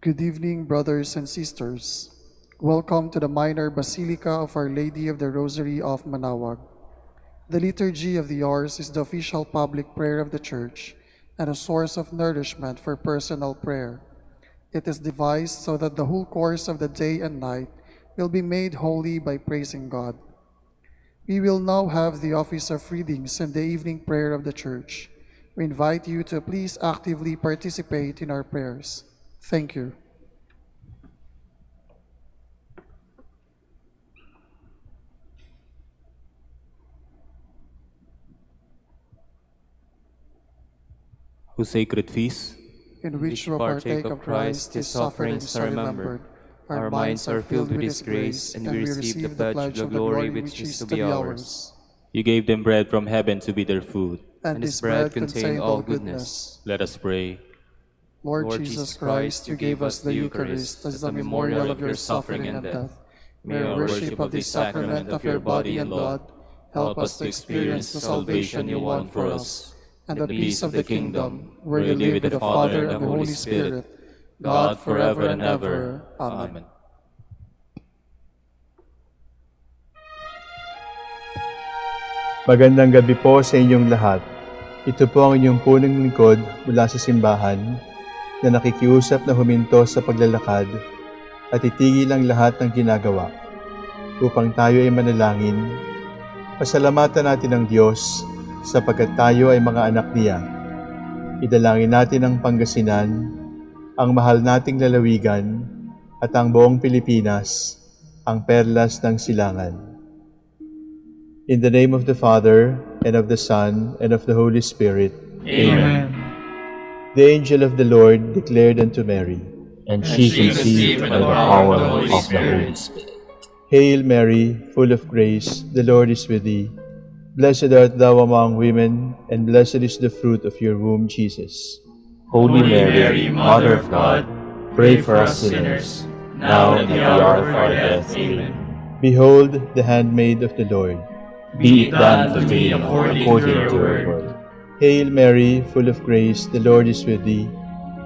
Good evening, brothers and sisters. Welcome to the Minor Basilica of Our Lady of the Rosary of Manaoag. The Liturgy of the Hours is the official public prayer of the Church and a source of nourishment for personal prayer. It is devised so that the whole course of the day and night will be made holy by praising God. We will now have the office of readings and the evening prayer of the Church. We invite you to please actively participate in our prayers. Thank you. Whose sacred feast, in which we partake of Christ, His sufferings are remembered. Our minds are filled with His grace, and we receive the pledge of the glory which is to be ours. you gave them bread from heaven to be their food. And this bread contained all goodness. Let us pray. Lord Jesus Christ, you gave us the Eucharist as the memorial of your suffering and death. May our worship of this sacrament of your body and blood help us to experience the salvation you won for us, and the peace of the kingdom, where you live with the Father and the Holy Spirit, God forever and ever. Amen. Magandang gabi po sa inyong lahat. Ito po ang inyong punong lingkod mula sa simbahan na nakikiusap na huminto sa paglalakad at itigil ang lahat ng ginagawa upang tayo ay manalangin. Pasalamatan natin ang Diyos sapagkat tayo ay mga anak niya. Idalangin natin ang Pangasinan, ang mahal nating lalawigan, at ang buong Pilipinas, ang perlas ng silangan. In the name of the Father, and of the Son, and of the Holy Spirit. Amen. The angel of the Lord declared unto Mary, And she conceived by the power of the Holy Spirit. Hail Mary, full of grace, the Lord is with thee. Blessed art thou among women, and blessed is the fruit of your womb, Jesus. Holy Mary, Mother of God, pray for us sinners, now and at the hour of our death. Amen. Behold the handmaid of the Lord. Be it done to me according to your word. Hail Mary, full of grace, the Lord is with thee.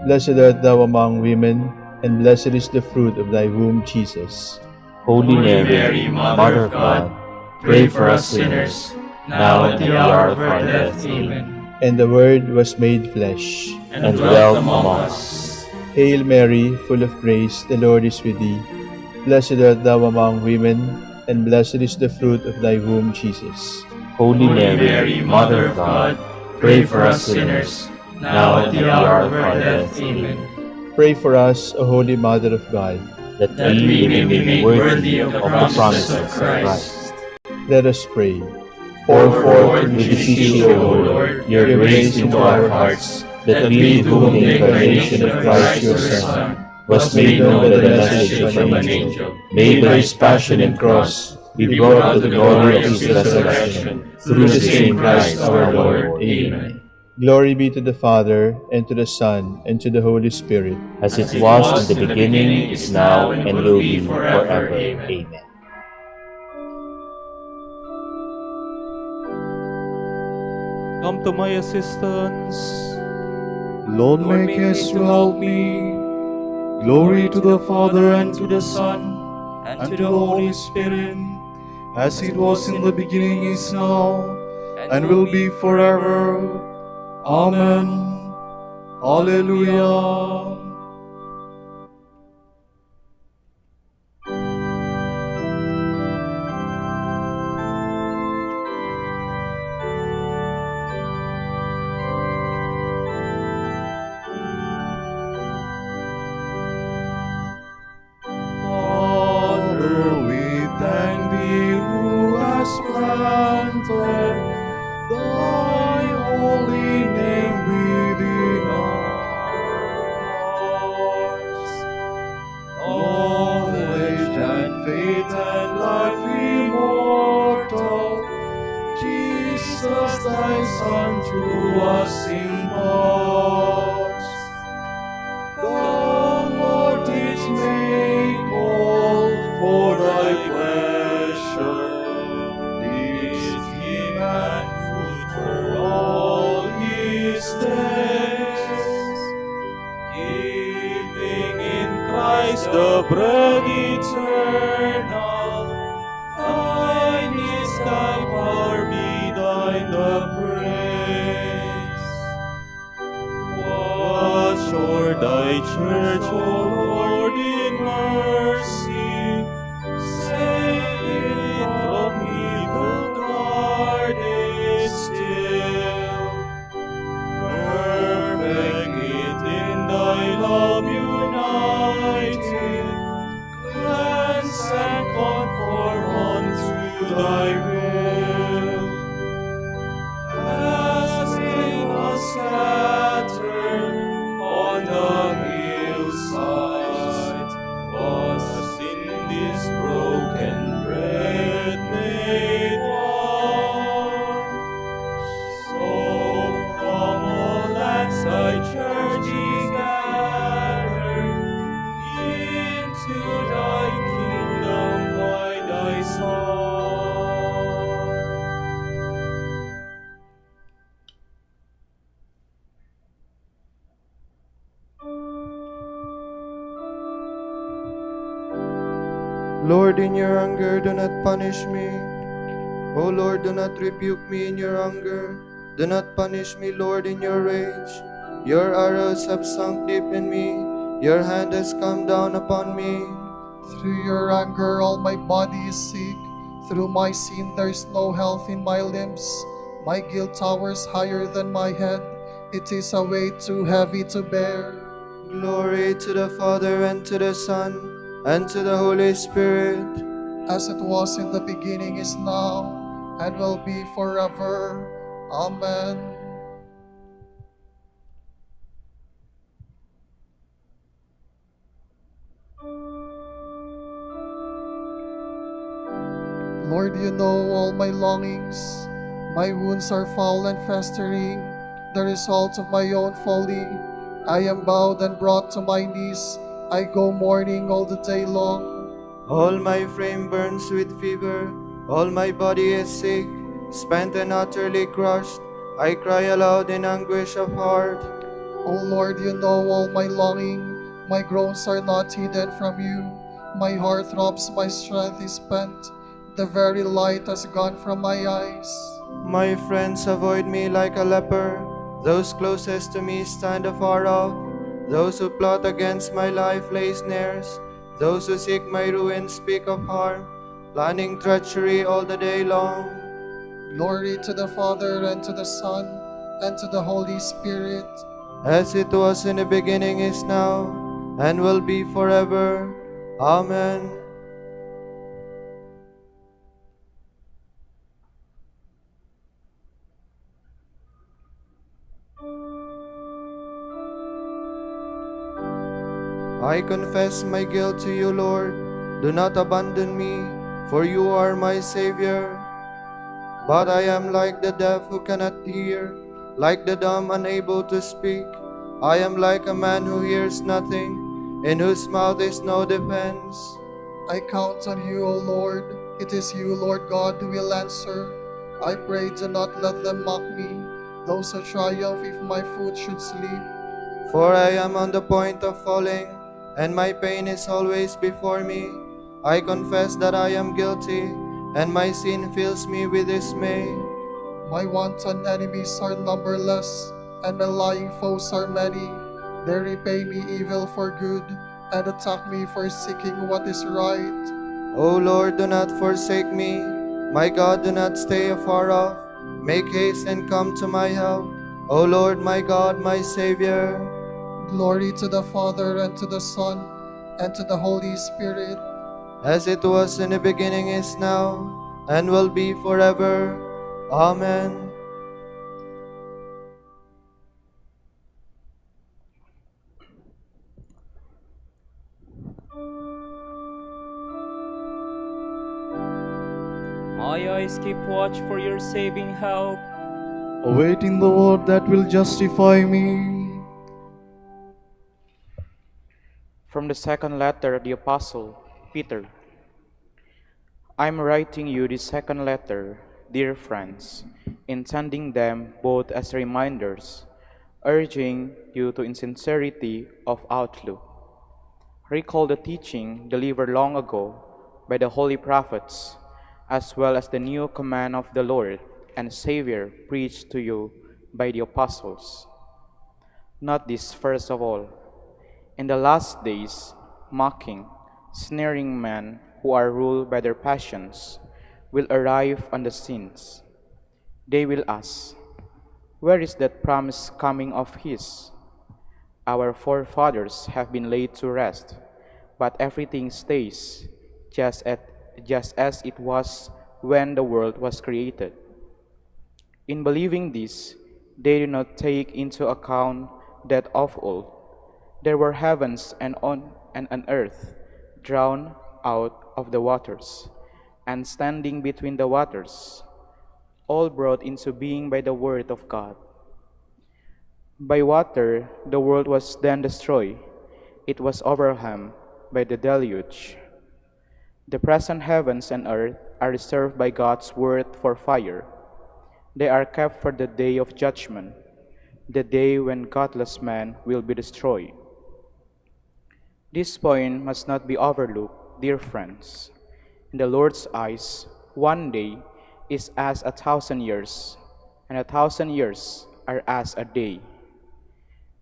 Blessed art thou among women, and blessed is the fruit of thy womb, Jesus. Holy Mary, Mother of God, pray for us sinners, now and at the hour of our death. Amen. And the Word was made flesh, And dwelt among us. Hail Mary, full of grace, the Lord is with thee. Blessed art thou among women, and blessed is the fruit of thy womb, Jesus. Holy Mary, Mother of God, pray for us sinners, now and at the hour of our death. Amen. Pray for us, O Holy Mother of God, That we may be made worthy of the promises of Christ. Let us pray. Pour forth, we beseech you, O Lord, your grace into our hearts, that we, to whom the incarnation of Christ your Son was made known by the message from an angel, made by his passion and cross, be brought to the glory of his resurrection, through the same Christ our Lord. Amen. Glory be to the Father, and to the Son, and to the Holy Spirit, As it was in the beginning, is now, and will be forever. Amen. Come to my assistance. Lord, make haste to help me. Glory to the Father, and to the Son, and to the Holy Spirit, as it was in the beginning, is now, and will be forever. Amen. Hallelujah. Father, we thank thee who has planted thy holy name within us. the bread eternal. Thine is thy power, be thine the praise. Watch o'er thy church, O Lord, in mercy. Save it from evil, guard it still. Perfect it in thy love united. Cleanse and conform unto thy will. As they are scattered on the hillside, was in this broken bread made one. So from all lands thy church is gathered into thy kingdom by thy Son. Lord, in your anger, do not punish me. O Lord, do not rebuke me in your anger. Do not punish me, Lord, in your rage. Your arrows have sunk deep in me. Your hand has come down upon me. Through your anger, all my body is sick. Through my sin, there is no health in my limbs. My guilt towers higher than my head. It is a weight too heavy to bear. Glory to the Father, and to the Son, and to the Holy Spirit. As it was in the beginning, is now, and will be forever. Amen. Lord, you know all my longings. My wounds are foul and festering, the result of my own folly. I am bowed and brought to my knees. I go mourning all the day long. All my frame burns with fever. All my body is sick, spent and utterly crushed. I cry aloud in anguish of heart. O Lord, you know all my longing. My groans are not hidden from you. My heart throbs, my strength is spent. The very light has gone from my eyes. My friends avoid me like a leper. Those closest to me stand afar off. Those who plot against my life lay snares. Those who seek my ruin speak of harm, planning treachery all the day long. Glory to the Father, and to the Son, and to the Holy Spirit. As it was in the beginning, is now, and will be forever. Amen. I confess my guilt to you, Lord. Do not abandon me, for you are my Savior. But I am like the deaf who cannot hear, like the dumb unable to speak. I am like a man who hears nothing, in whose mouth is no defense. I count on you, O Lord. It is you, Lord God, who will answer. I pray, do not let them mock me, those who triumph if my foot should slip. For I am on the point of falling, and my pain is always before me. I confess that I am guilty, and my sin fills me with dismay. My wanton enemies are numberless, and my lying foes are many. They repay me evil for good, and attack me for seeking what is right. O Lord, do not forsake me. My God, do not stay afar off. Make haste and come to my help. O Lord, my God, my Savior. Glory to the Father, and to the Son, and to the Holy Spirit. As it was in the beginning, is now, and will be forever. Amen. My eyes keep watch for your saving help. awaiting the word that will justify me. From the second letter of the Apostle Peter. I am writing you this second letter, dear friends, intending them both as reminders, urging you to insincerity of outlook. Recall the teaching delivered long ago by the holy prophets, as well as the new command of the Lord and Savior preached to you by the apostles. Not this first of all. In the last days, mocking, sneering men who are ruled by their passions will arrive on the scenes. They will ask, "Where is that promised coming of His? Our forefathers have been laid to rest, but everything stays just as it was when the world was created." In believing this, they do not take into account that of old there were heavens and an earth drowned out of the waters, and standing between the waters, all brought into being by the word of God. By water the world was then destroyed. It was overwhelmed by the deluge. The present heavens and earth are reserved by God's word for fire. They are kept for the day of judgment, the day when godless man will be destroyed. This point must not be overlooked, dear friends. In the Lord's eyes, one day is as 1,000 years, and 1,000 years are as a day.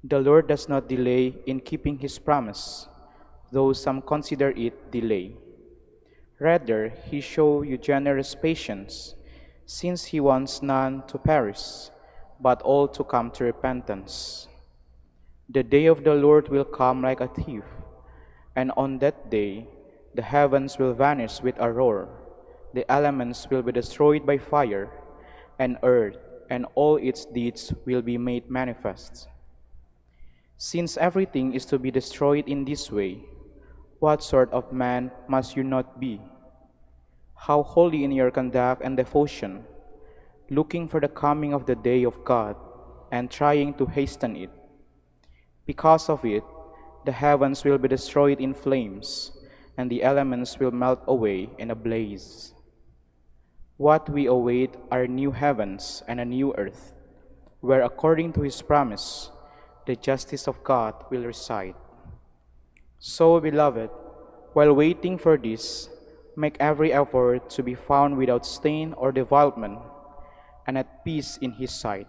The Lord does not delay in keeping His promise, though some consider it delay. Rather, He shows you generous patience, since He wants none to perish, but all to come to repentance. The day of the Lord will come like a thief, and on that day the heavens will vanish with a roar, the elements will be destroyed by fire, and earth and all its deeds will be made manifest. Since everything is to be destroyed in this way, what sort of man must you not be? How holy in your conduct and devotion, looking for the coming of the day of God and trying to hasten it. Because of it, the heavens will be destroyed in flames, and the elements will melt away in a blaze. What we await are new heavens and a new earth, where according to His promise, the justice of God will reside. So, beloved, while waiting for this, make every effort to be found without stain or defilement, and at peace in His sight.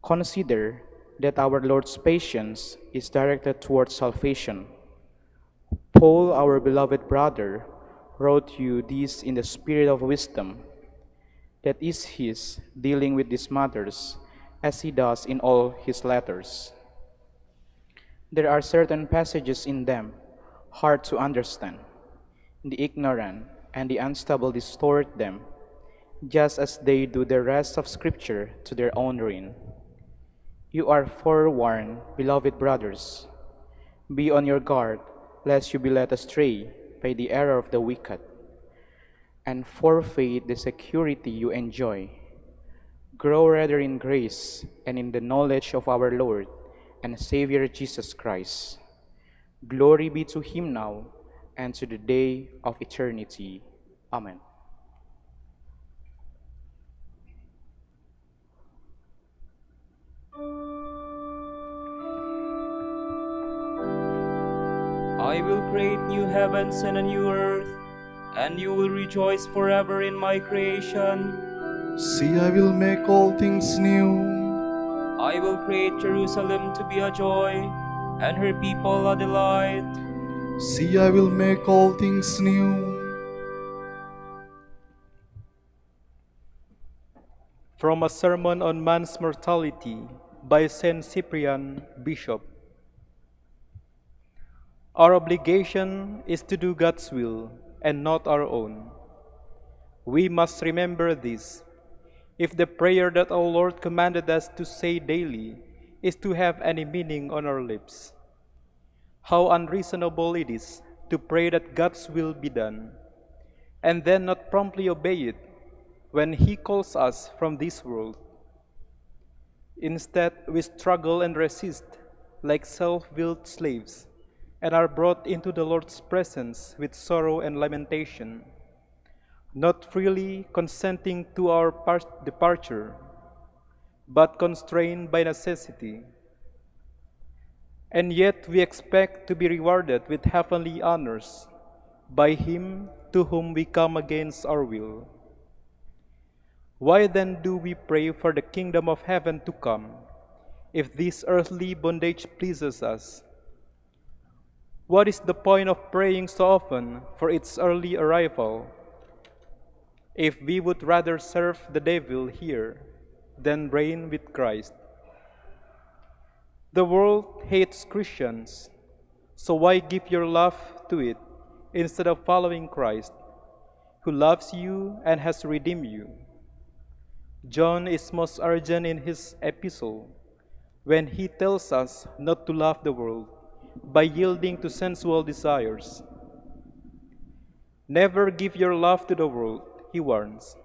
Consider that our Lord's patience is directed towards salvation. Paul, our beloved brother, wrote you this in the spirit of wisdom that is his, dealing with these matters, as he does in all his letters. There are certain passages in them hard to understand. The ignorant and the unstable distort them, just as they do the rest of Scripture to their own ruin. You are forewarned, beloved brothers. Be on your guard, lest you be led astray by the error of the wicked, and forfeit the security you enjoy. Grow rather in grace and in the knowledge of our Lord and Savior Jesus Christ. Glory be to Him now and to the day of eternity. Amen. I will create new heavens and a new earth, and you will rejoice forever in my creation. See, I will make all things new. I will create Jerusalem to be a joy, and her people a delight. See, I will make all things new. From a Sermon on Man's Mortality by Saint Cyprian, Bishop. Our obligation is to do God's will and not our own. We must remember this. If the prayer that our Lord commanded us to say daily is to have any meaning on our lips, how unreasonable it is to pray that God's will be done, and then not promptly obey it when He calls us from this world. Instead, we struggle and resist like self-willed slaves, and are brought into the Lord's presence with sorrow and lamentation, not freely consenting to our departure, but constrained by necessity. and yet we expect to be rewarded with heavenly honors by Him to whom we come against our will. Why then do we pray for the kingdom of heaven to come, if this earthly bondage pleases us? What is the point of praying so often for its early arrival, if we would rather serve the devil here than reign with Christ? The world hates Christians, so why give your love to it instead of following Christ, who loves you and has redeemed you? John is most urgent in his epistle when he tells us not to love the world by yielding to sensual desires. Never give your love to the world, he warns,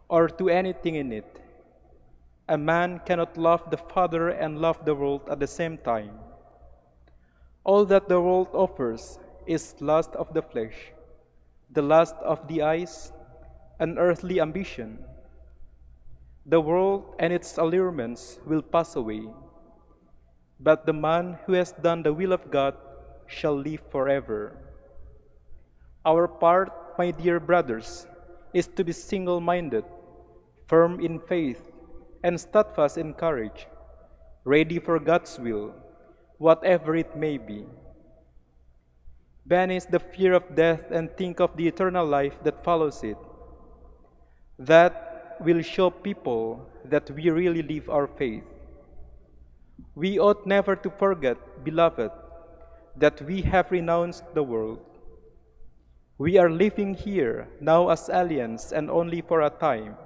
or to anything in it. A man cannot love the Father and love the world at the same time. All that the world offers is lust of the flesh, the lust of the eyes, and earthly ambition. The world and its allurements will pass away, but the man who has done the will of God shall live forever. Our part, my dear brothers, is to be single-minded, firm in faith, and steadfast in courage, ready for God's will, whatever it may be. Banish the fear of death and think of the eternal life that follows it. That will show people that we really live our faith. We ought never to forget, beloved, that we have renounced the world. We are living here now as aliens and only for a time.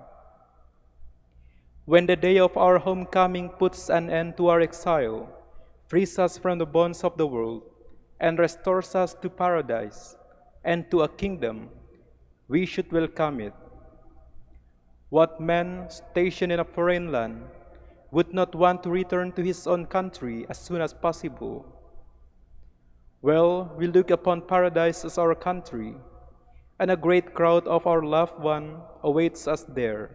When the day of our homecoming puts an end to our exile, frees us from the bonds of the world, and restores us to paradise and to a kingdom, we should welcome it. What man stationed in a foreign land would not want to return to his own country as soon as possible? Well, we look upon paradise as our country, and a great crowd of our loved one awaits us there.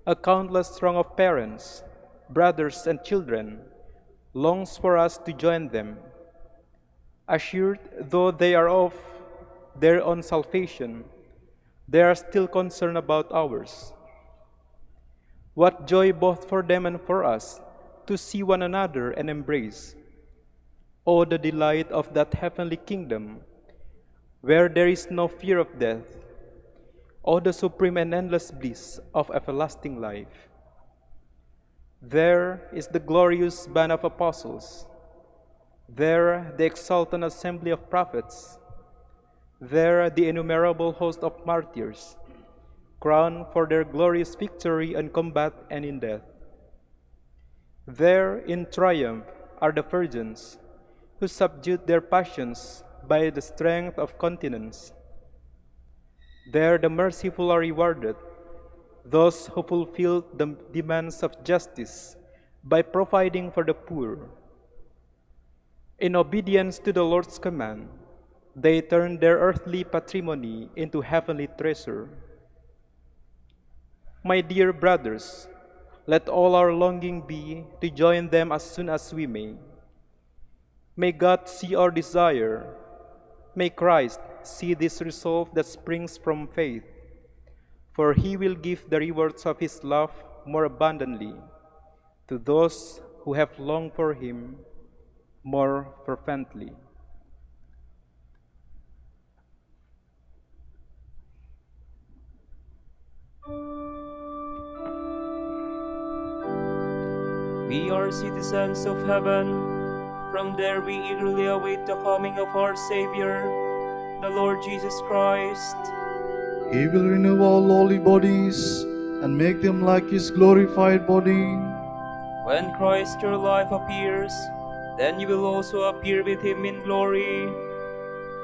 A countless throng of parents, brothers, and children longs for us to join them. Assured though they are of their own salvation, they are still concerned about ours. What joy both for them and for us to see one another and embrace. Oh, the delight of that heavenly kingdom, where there is no fear of death. Oh, the supreme and endless bliss of everlasting life. There is the glorious band of apostles. There the exultant assembly of prophets. There the innumerable host of martyrs, crowned for their glorious victory in combat and in death. There in triumph are the virgins, who subdued their passions by the strength of continence. There the merciful are rewarded, those who fulfill the demands of justice by providing for the poor. In obedience to the Lord's command, they turn their earthly patrimony into heavenly treasure. My dear brothers, let all our longing be to join them as soon as we may. May God see our desire. May Christ see this resolve that springs from faith, for He will give the rewards of His love more abundantly to those who have longed for Him more fervently. We are citizens of heaven. From there we eagerly await the coming of our Savior, the Lord Jesus Christ. He will renew all lowly bodies and make them like His glorified body. When Christ your life appears, then you will also appear with Him in glory.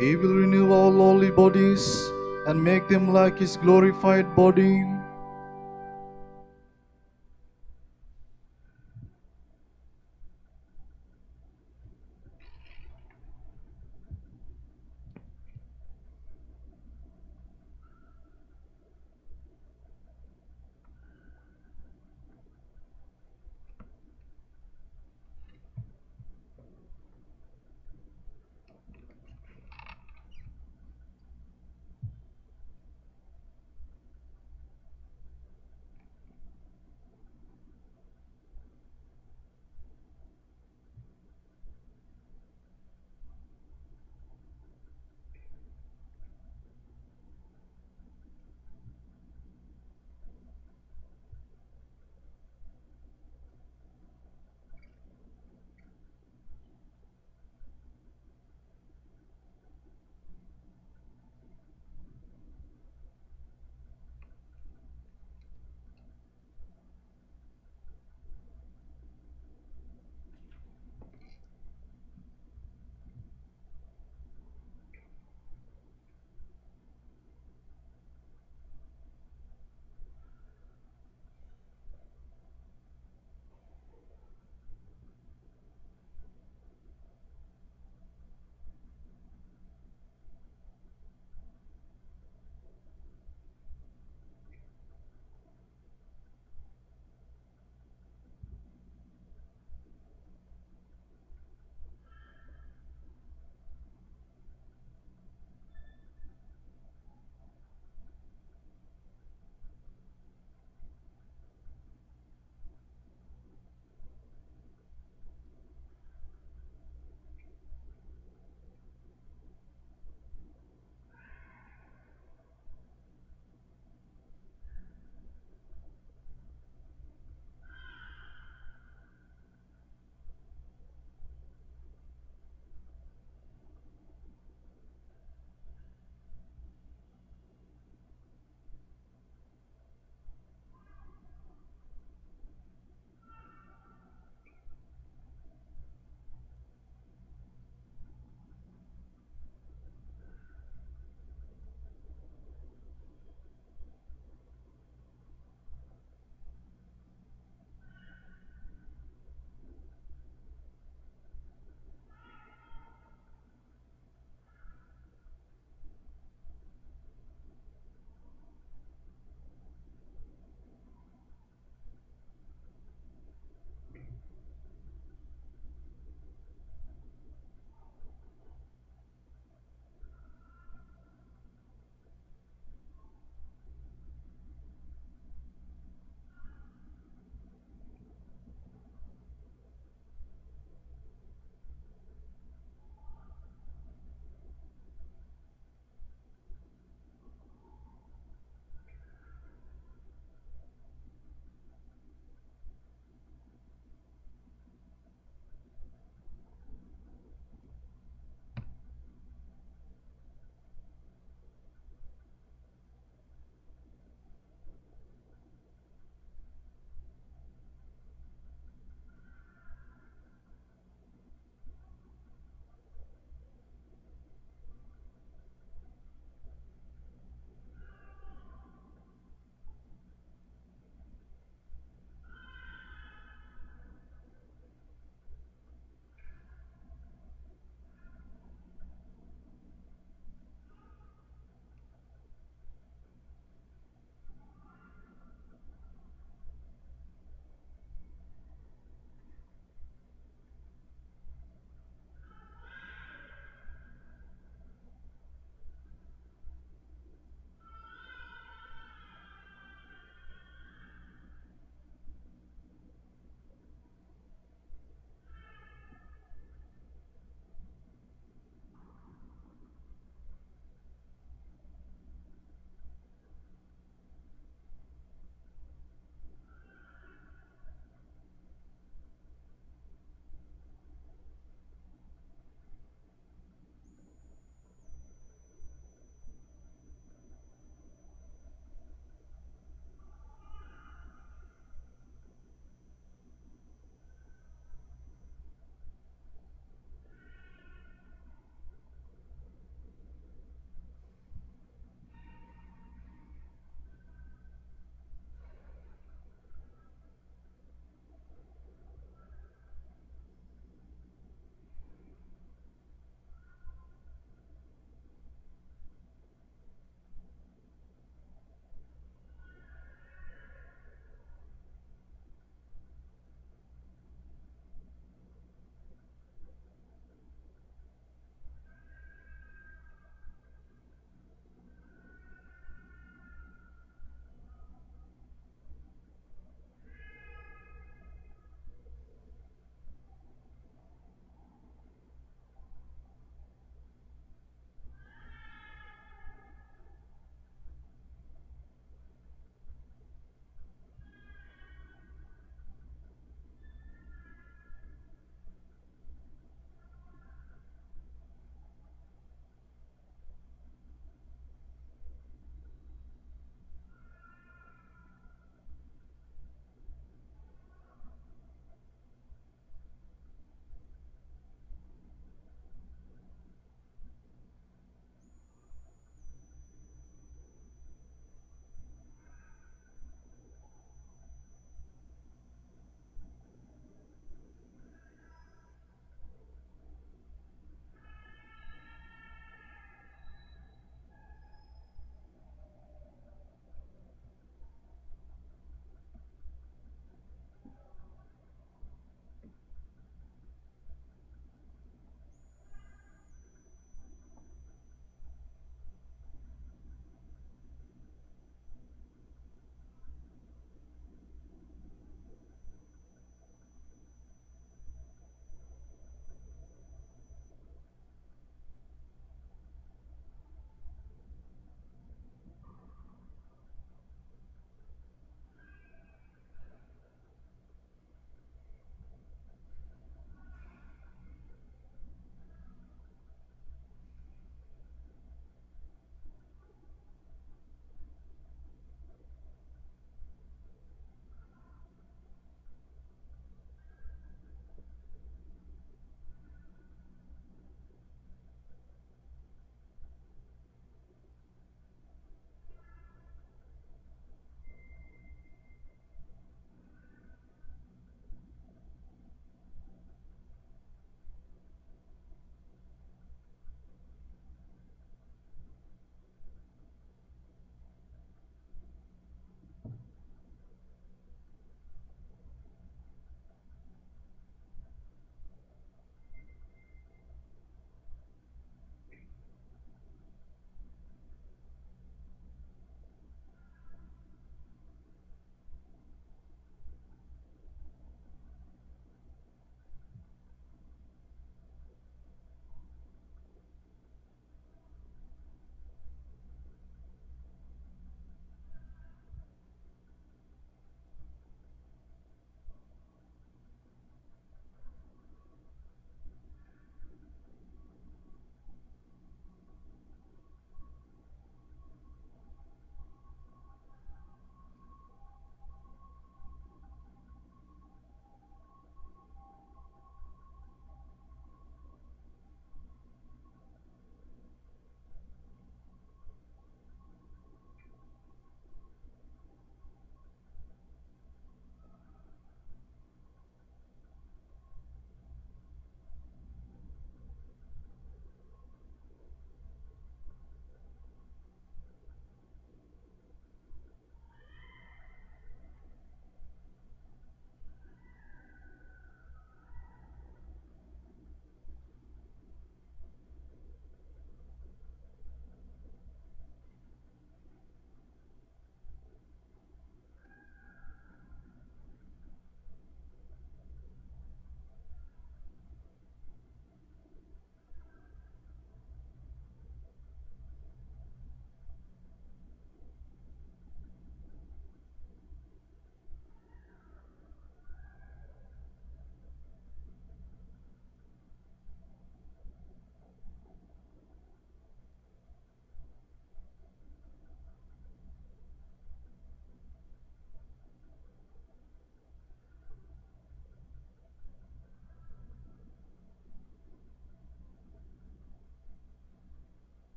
He will renew all lowly bodies and make them like His glorified body.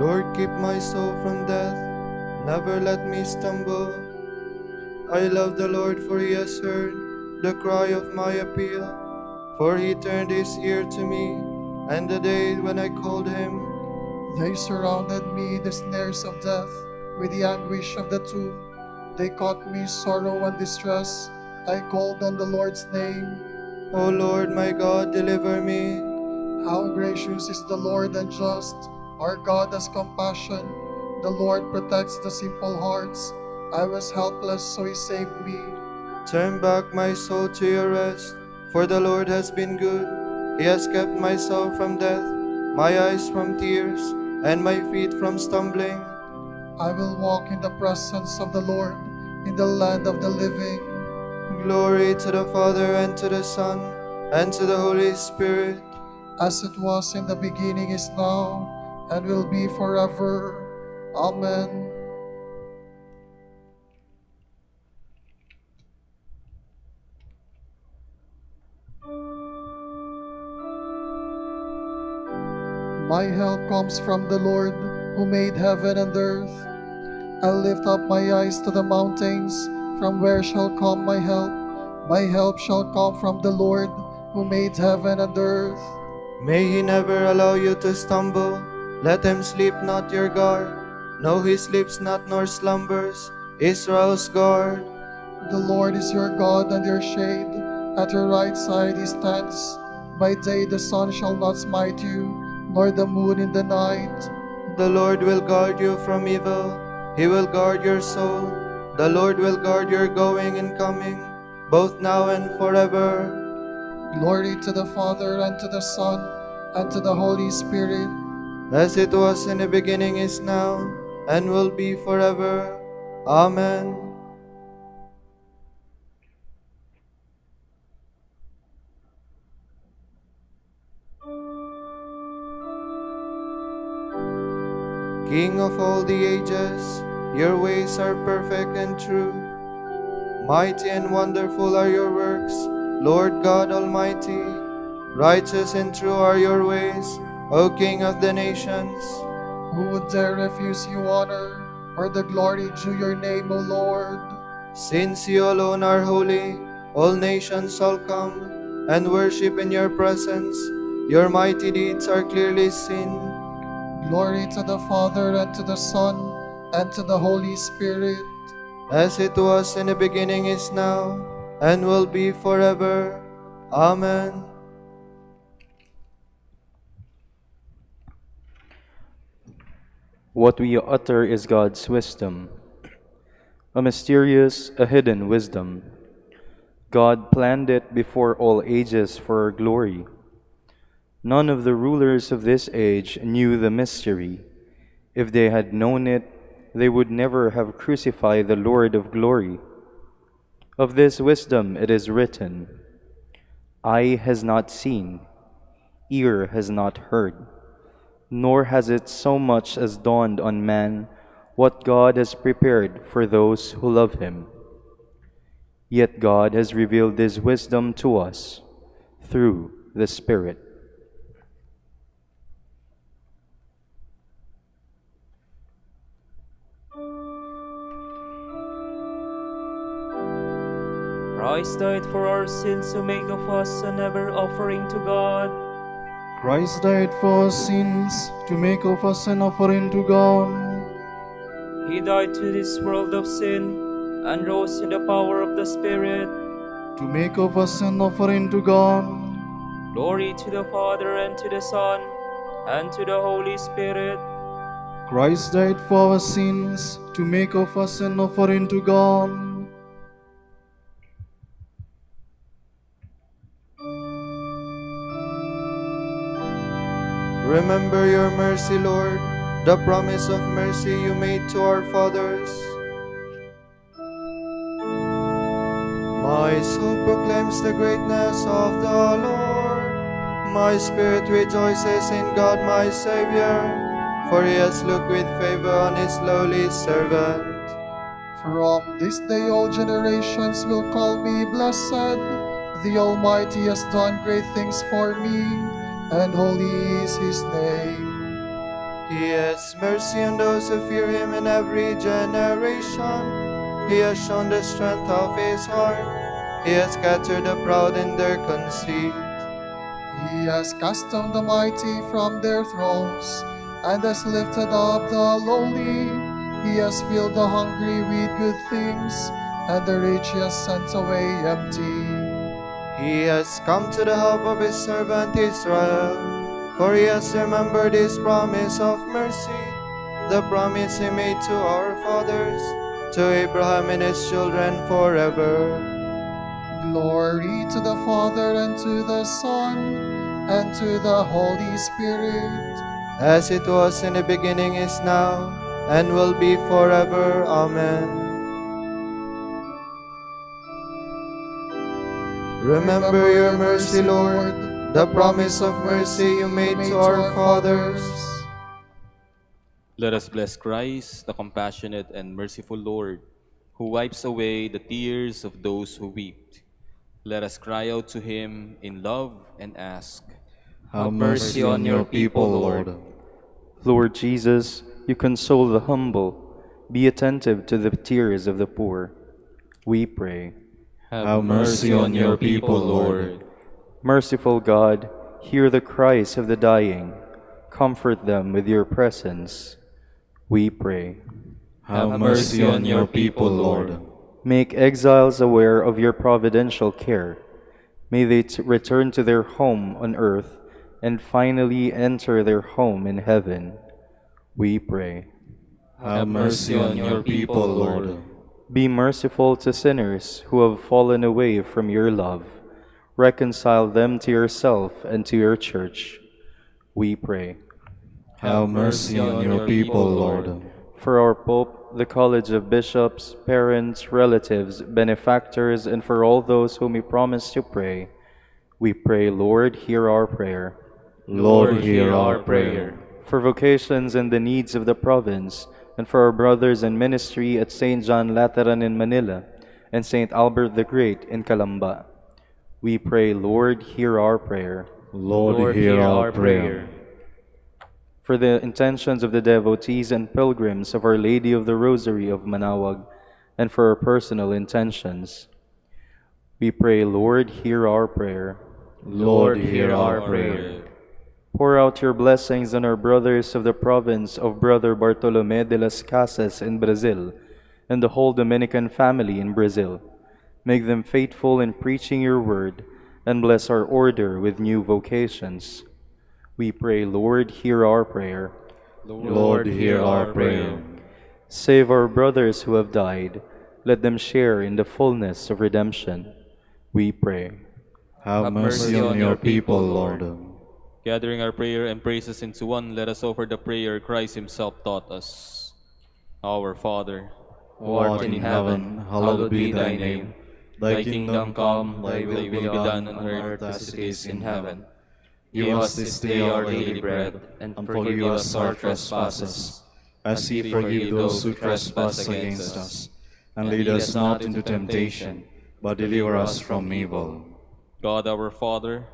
Lord, keep my soul from death, never let me stumble. I love the Lord, for he has heard the cry of my appeal. For he turned his ear to me, and the day when I called him. They surrounded me, the snares of death, with the anguish of the tomb. They caught me sorrow and distress. I called on the Lord's name. O Lord my God, deliver me. How gracious is the Lord and just. Our God has compassion. The Lord protects the simple hearts. I was helpless, so he saved me. Turn back my soul to your rest, for the Lord has been good. He has kept my soul from death, my eyes from tears, and my feet from stumbling. I will walk in the presence of the Lord, in the land of the living. Glory to the Father, and to the Son, and to the Holy Spirit. As it was in the beginning, is now, and will be forever. Amen. My help comes from the Lord, who made heaven and earth. I lift up my eyes to the mountains, from where shall come my help? My help shall come from the Lord, who made heaven and earth. May he never allow you to stumble. Let him sleep not your guard. No, he sleeps not nor slumbers, Israel's guard. The Lord is your God and your shade. At your right side he stands. By day the sun shall not smite you, nor the moon in the night. The Lord will guard you from evil. He will guard your soul. The Lord will guard your going and coming, both now and forever. Glory to the Father, and to the Son, and to the Holy Spirit. As it was in the beginning, is now, and will be forever. Amen. King of all the ages, your ways are perfect and true. Mighty and wonderful are your works, Lord God Almighty. Righteous and true are your ways, O King of the nations. Who would dare refuse you honor, or the glory due your name, O Lord? Since you alone are holy, all nations shall come and worship in your presence. Your mighty deeds are clearly seen. Glory to the Father, and to the Son, and to the Holy Spirit. As it was in the beginning, is now, and will be forever. Amen. What we utter is God's wisdom, a mysterious, a hidden wisdom. God planned it before all ages for our glory. None of the rulers of this age knew the mystery. If they had known it, they would never have crucified the Lord of glory. Of this wisdom it is written, "Eye has not seen, ear has not heard, nor has it so much as dawned on man what God has prepared for those who love him." Yet God has revealed this wisdom to us through the Spirit. Christ died for our sins to make of us an ever offering to God. Christ died for our sins to make of us an offering to God. He died to this world of sin and rose in the power of the Spirit. To make of us an offering to God. Glory to the Father, and to the Son, and to the Holy Spirit. Christ died for our sins to make of us an offering to God. Remember your mercy, Lord, the promise of mercy you made to our fathers. My soul proclaims the greatness of the Lord. My spirit rejoices in God my Savior, for he has looked with favor on his lowly servant. From this day all generations will call me blessed. The Almighty has done great things for me, and holy is his name. He He has mercy on those who fear him in every generation. He has shown the strength of his heart. He has scattered the proud in their conceit. He has cast down the mighty from their thrones, and has lifted up the lowly. He has filled the hungry with good things, and the rich he has sent away empty. He has come to the help of his servant Israel, for he has remembered his promise of mercy, the promise he made to our fathers, to Abraham and his children forever. Glory to the Father, and to the Son, and to the Holy Spirit. As it was in the beginning, is now, and will be forever. Amen. Remember your mercy, Lord, the promise of mercy you made to our fathers. Let us bless Christ, the compassionate and merciful Lord, who wipes away the tears of those who weep. Let us cry out to him in love and ask, Have mercy on your people, Lord. Lord Jesus, you console the humble. Be attentive to the tears of the poor. We pray. Have mercy on your people, Lord. Merciful God, hear the cries of the dying. Comfort them with your presence. We pray. Have mercy on your people, Lord. Make exiles aware of your providential care. May they return to their home on earth and finally enter their home in heaven. We pray. Have mercy on your people, Lord. Be merciful to sinners who have fallen away from your love. Reconcile them to yourself and to your church. We pray. Have mercy on your people, Lord. For our Pope, the College of Bishops, parents, relatives, benefactors, and for all those whom we promise to pray, we pray, Lord, hear our prayer. Lord, hear our prayer. For vocations and the needs of the province, and for our brothers in ministry at St. John Lateran in Manila and St. Albert the Great in Calamba, we pray, Lord, hear our prayer. Lord, hear our prayer. For the intentions of the devotees and pilgrims of Our Lady of the Rosary of Manaoag, and for our personal intentions, we pray, Lord, hear our prayer. Lord, hear our prayer. Pour out your blessings on our brothers of the province of Brother Bartolome de las Casas in Brazil, and the whole Dominican family in Brazil. Make them faithful in preaching your word, and bless our order with new vocations. We pray, Lord, hear our prayer. Lord, hear our prayer. Save our brothers who have died. Let them share in the fullness of redemption. We pray. Have mercy on your people, Lord. gathering our prayer and praises into one, let us offer the prayer Christ himself taught us. Our Father, who art in heaven, hallowed be thy name. Thy kingdom come, thy will be done on earth as it is in heaven. Give us this day our daily bread, and forgive us our trespasses, as we forgive those who trespass against us. And lead us not into temptation, but deliver us from evil. God our Father,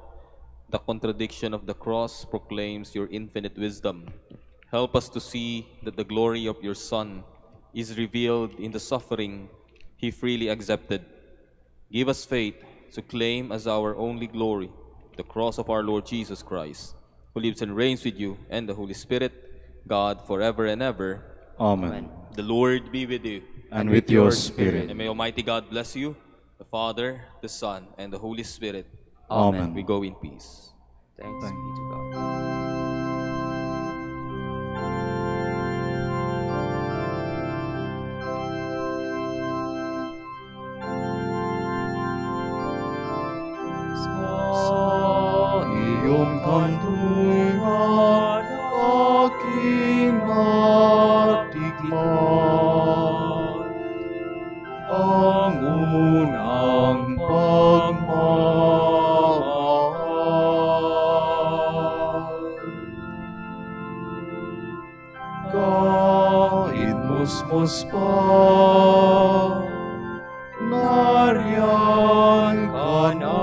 the contradiction of the cross proclaims your infinite wisdom. Help us to see that the glory of your Son is revealed in the suffering he freely accepted. Give us faith to claim as our only glory the cross of our Lord Jesus Christ, who lives and reigns with you and the Holy Spirit, God, forever and ever. Amen. The Lord be with you. And with your spirit. And may Almighty God bless you, the Father, the Son, and the Holy Spirit. Amen. We go in peace. Thanks be to God. Sa iyong kantungan, aking natikman ang unang pagmamahal. Kahit musmos pa, nariyan ka na,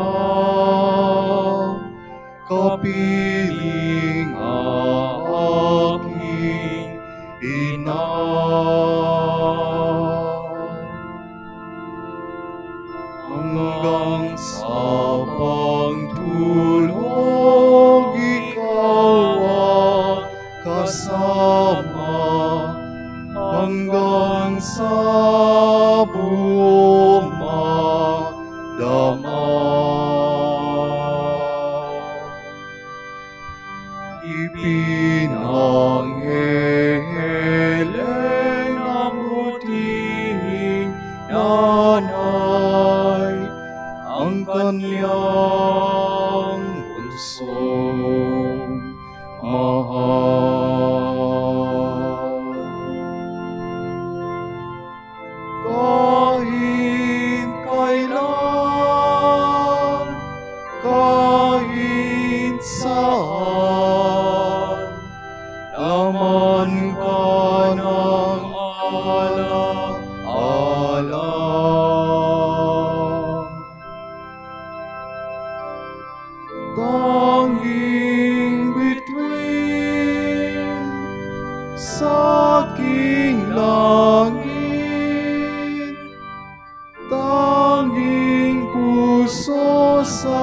kapiling aking magkasama hanggang sa buong magdama. Ipinanghele ng butihing nanay ang kanyang bunsong mahal. Kahit kailan, kahit saan, laman ka ng ala-ala. Tanging bituin sa aking langit, tanging puso sa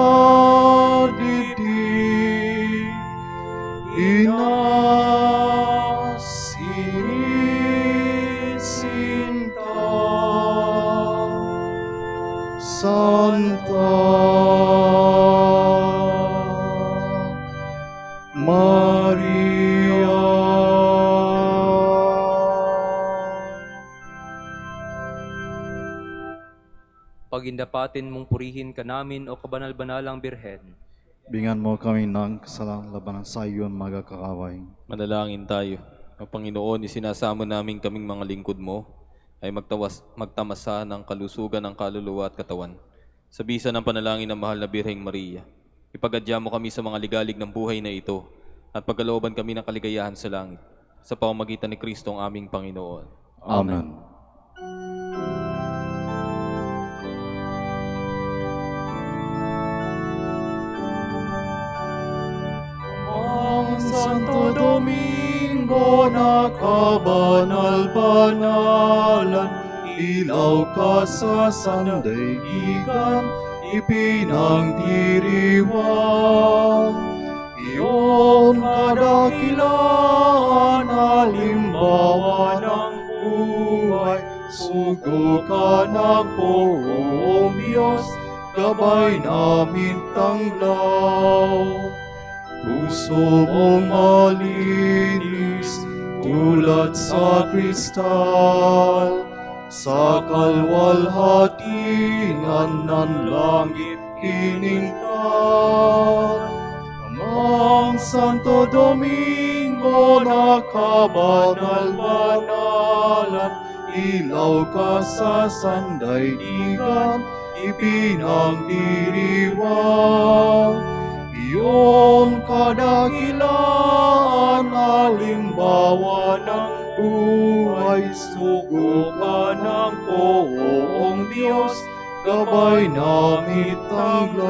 dibdib, sinta, Santa Maria. Pagindapatin mong purihin ka namin o kabanal-banalang Birhen. Bingan mo kami ng kasalanan labanan sa iyon magkakaway. Manalangin tayo. O Panginoon, isinasamo namin kaming mga lingkod mo ay magtamasa ng kalusugan ng kaluluwa at katawan. Sa bisa ng panalangin ng mahal na Birheng Maria, ipagadya mo kami sa mga ligalig ng buhay na ito at pagkalooban kami ng kaligayahan sa langit. Sa pamamagitan ni Kristo ang aming Panginoon. Amen. Ang Santo Domingo na kabanal-banalan, ilaw ka sa sandaigdigan, ipinangdiriwang. Iyon kadakilaan, halimbawa ng buhay, sugo ka ng poong Diyos, gabay namin tanglaw. Puso mong malinis, tulad sa kristal, sa kalwalhatingan ng langit kiningtan. Amang Santo Domingo na kabanal-banalan, ilaw ka sa sandaigdigan, ipinangdiriwang. Iyon kadakilaan, halimbawa ng buhay, sugo ka ng poong Diyos, gabay namin tanglaw.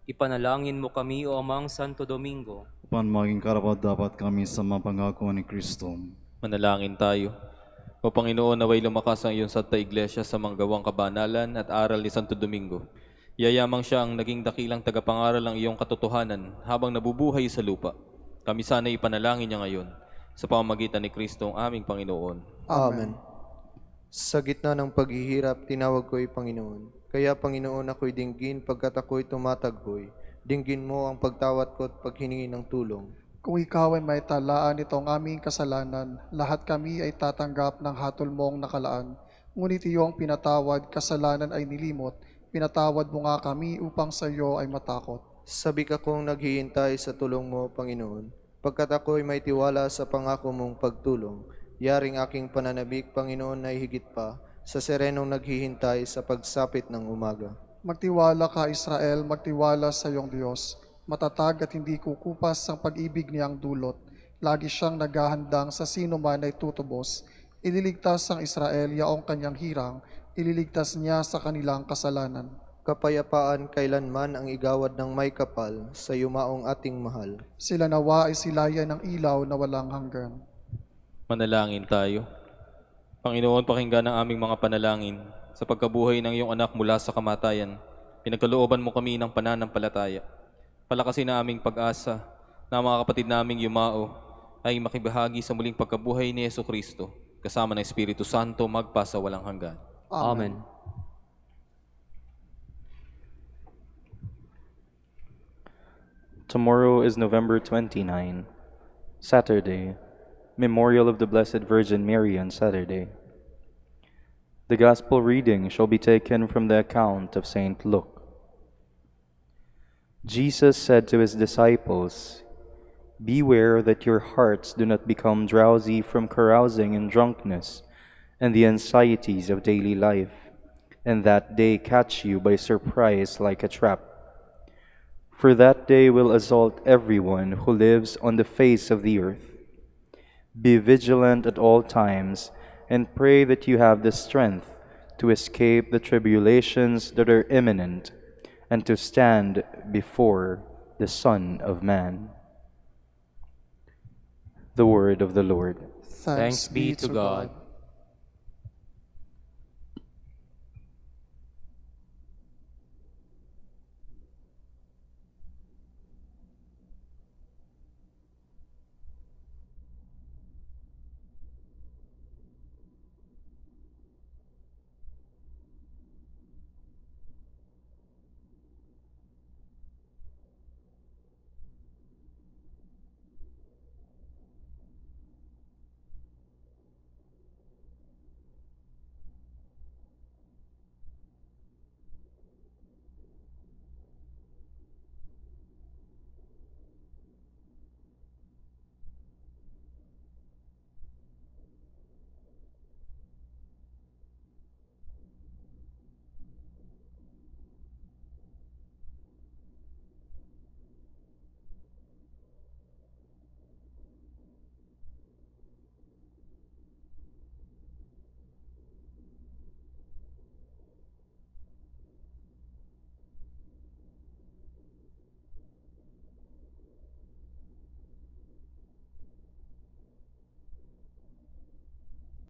Ipanalangin mo kami o Amang Santo Domingo. Upang maging karapat-dapat kami sa mga pangako ni Kristo. Manalangin tayo. O Panginoon, naway lumakas ang iyong Santa Iglesia sa manggawang kabanalan at aral ni Santo Domingo. Yayamang siya ang naging dakilang tagapangaral ng iyong katotohanan habang nabubuhay sa lupa. Kami sana ipanalangin niya ngayon sa pamamagitan ni Kristo ang aming Panginoon. Amen. Sa gitna ng paghihirap, tinawag ko'y Panginoon. Kaya Panginoon, ako'y dinggin pagkat ako'y tumataghoy. Dinggin mo ang pagtawad ko at paghiningi ng tulong. Kung ikaw ay may talaan itong aming kasalanan, lahat kami ay tatanggap ng hatol mong nakalaan. Ngunit iyong pinatawad, kasalanan ay nilimot. Pinatawad mo nga kami upang sa iyo ay matakot. Sabik akong naghihintay sa tulong mo, Panginoon. Pagkat ako'y may tiwala sa pangako mong pagtulong, yaring aking pananabik, Panginoon, ay higit pa sa serenong naghihintay sa pagsapit ng umaga. Magtiwala ka, Israel, magtiwala sa iyong Diyos. Matatag at hindi kukupas ang pag-ibig niyang dulot. Lagi siyang naghahandang sa sino man ay tutubos. Ililigtas ang Israel yaong kanyang hirang, ililigtas niya sa kanilang kasalanan. Kapayapaan kailanman ang igawad ng may kapal sa yumaong ating mahal. Sila nawa ay silayan ng ilaw na walang hanggan. Manalangin tayo. Panginoon, pakinggan ang aming mga panalangin. Sa pagkabuhay ng iyong anak mula sa kamatayan, pinagkalooban mo kami ng pananampalataya. Palakasin na aming pag-asa na mga kapatid naming yumao ay makibahagi sa muling pagkabuhay ni Jesucristo, kasama ng Espiritu Santo magpa sa walang hanggan. Amen. Tomorrow is November 29, Saturday, Memorial of the Blessed Virgin Mary on Saturday. The Gospel reading shall be taken from the account of St. Luke. Jesus said to his disciples, "Beware that your hearts do not become drowsy from carousing and drunkenness and the anxieties of daily life, and that day catch you by surprise like a trap. For that day will assault everyone who lives on the face of the earth. Be vigilant at all times, and pray that you have the strength to escape the tribulations that are imminent, and to stand before the Son of Man." The word of the Lord. Thanks be to God.